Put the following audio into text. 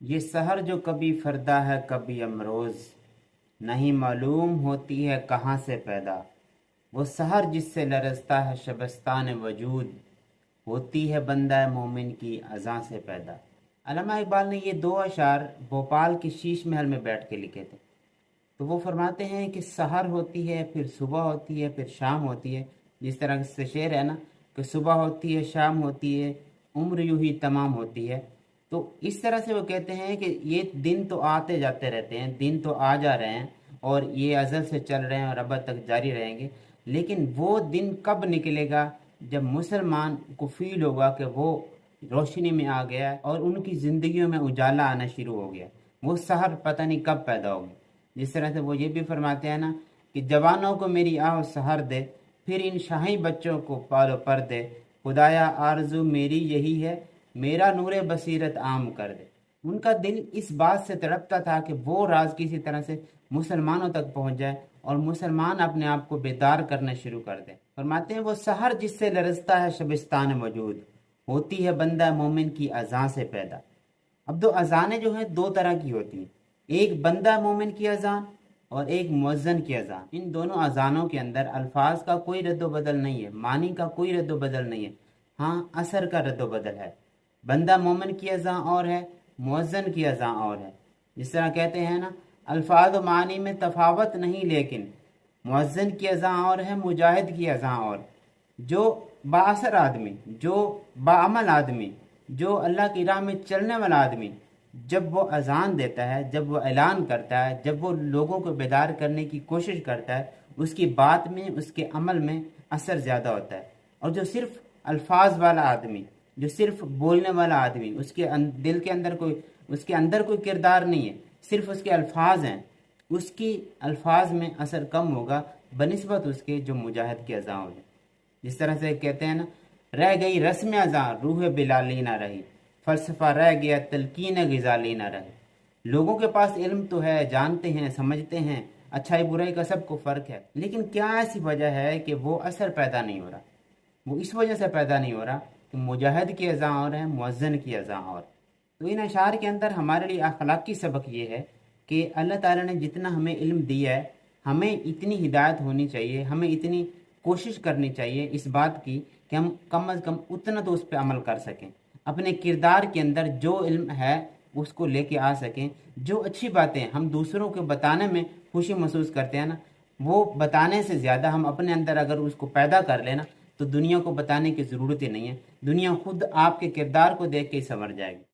یہ سحر جو کبھی فردا ہے کبھی امروز، نہیں معلوم ہوتی ہے کہاں سے پیدا۔ وہ سحر جس سے لرزتا ہے شبستان وجود، ہوتی ہے بندہ مومن کی اذاں سے پیدا۔ علامہ اقبال نے یہ دو اشعار بھوپال کے شیش محل میں بیٹھ کے لکھے تھے۔ تو وہ فرماتے ہیں کہ سحر ہوتی ہے، پھر صبح ہوتی ہے، پھر شام ہوتی ہے۔ جس طرح سے شعر ہے نا کہ صبح ہوتی ہے، شام ہوتی ہے، عمر یوں ہی تمام ہوتی ہے۔ تو اس طرح سے وہ کہتے ہیں کہ یہ دن تو آتے جاتے رہتے ہیں، دن تو آ جا رہے ہیں اور یہ ازل سے چل رہے ہیں اور ابد تک جاری رہیں گے، لیکن وہ دن کب نکلے گا جب مسلمان کو فیل ہوگا کہ وہ روشنی میں آ گیا اور ان کی زندگیوں میں اجالا آنا شروع ہو گیا۔ وہ سحر پتہ نہیں کب پیدا ہوگی۔ جس طرح سے وہ یہ بھی فرماتے ہیں نا کہ جوانوں کو میری آہ سحر دے، پھر ان شاہی بچوں کو پالو پر دے، خدایا آرزو میری یہی ہے، میرا نور بصیرت عام کر دے۔ ان کا دل اس بات سے تڑپتا تھا کہ وہ راز کسی طرح سے مسلمانوں تک پہنچ جائے اور مسلمان اپنے آپ کو بیدار کرنا شروع کر دیں۔ فرماتے ہیں وہ سحر جس سے لرزتا ہے شبستان موجود، ہوتی ہے بندہ مومن کی اذاں سے پیدا۔ اب دو اذانیں جو ہیں دو طرح کی ہوتی ہیں، ایک بندہ مومن کی اذان اور ایک مؤذن کی اذان۔ ان دونوں اذانوں کے اندر الفاظ کا کوئی رد و بدل نہیں ہے، معنی کا کوئی رد و بدل نہیں ہے، ہاں اثر کا رد و بدل ہے۔ بندہ مومن کی اذان اور ہے، مؤذن کی اذان اور ہے۔ جس طرح کہتے ہیں نا الفاظ و معنی میں تفاوت نہیں، لیکن مؤذن کی اذان اور ہے، مجاہد کی اذان اور۔ جو بااثر آدمی، جو باعمل آدمی، جو اللہ کی راہ میں چلنے والا آدمی جب وہ اذان دیتا ہے، جب وہ اعلان کرتا ہے، جب وہ لوگوں کو بیدار کرنے کی کوشش کرتا ہے، اس کی بات میں، اس کے عمل میں اثر زیادہ ہوتا ہے۔ اور جو صرف الفاظ والا آدمی، جو صرف بولنے والا آدمی، اس کے دل کے اندر کوئی، اس کے اندر کوئی کردار نہیں ہے، صرف اس کے الفاظ ہیں، اس کی الفاظ میں اثر کم ہوگا بنسبت اس کے جو مجاہد کی اذان ہوگی۔ جس طرح سے کہتے ہیں نا رہ گئی رسم اذان روح بلالی نہ رہی، فلسفہ رہ گیا تلقین غزالی نہ رہی۔ لوگوں کے پاس علم تو ہے، جانتے ہیں، سمجھتے ہیں، اچھائی برائی کا سب کو فرق ہے، لیکن کیا ایسی وجہ ہے کہ وہ اثر پیدا نہیں ہو رہا؟ وہ اس وجہ سے پیدا نہیں ہو رہا کہ مجاہد کی اذان اور ہے، مؤذن کی اذان اور۔ تو ان اشعار کے اندر ہمارے لیے اخلاقی سبق یہ ہے کہ اللہ تعالیٰ نے جتنا ہمیں علم دیا ہے، ہمیں اتنی ہدایت ہونی چاہیے، ہمیں اتنی کوشش کرنی چاہیے اس بات کی کہ ہم کم از کم اتنا تو اس پہ عمل کر سکیں، اپنے کردار کے اندر جو علم ہے اس کو لے کے آ سکیں۔ جو اچھی باتیں ہم دوسروں کو بتانے میں خوشی محسوس کرتے ہیں نا، وہ بتانے سے زیادہ ہم اپنے اندر اگر اس کو پیدا کر لینا تو دنیا کو بتانے کی ضرورت ہی نہیں ہے، دنیا خود آپ کے کردار کو دیکھ کے ہی سنور جائے گی۔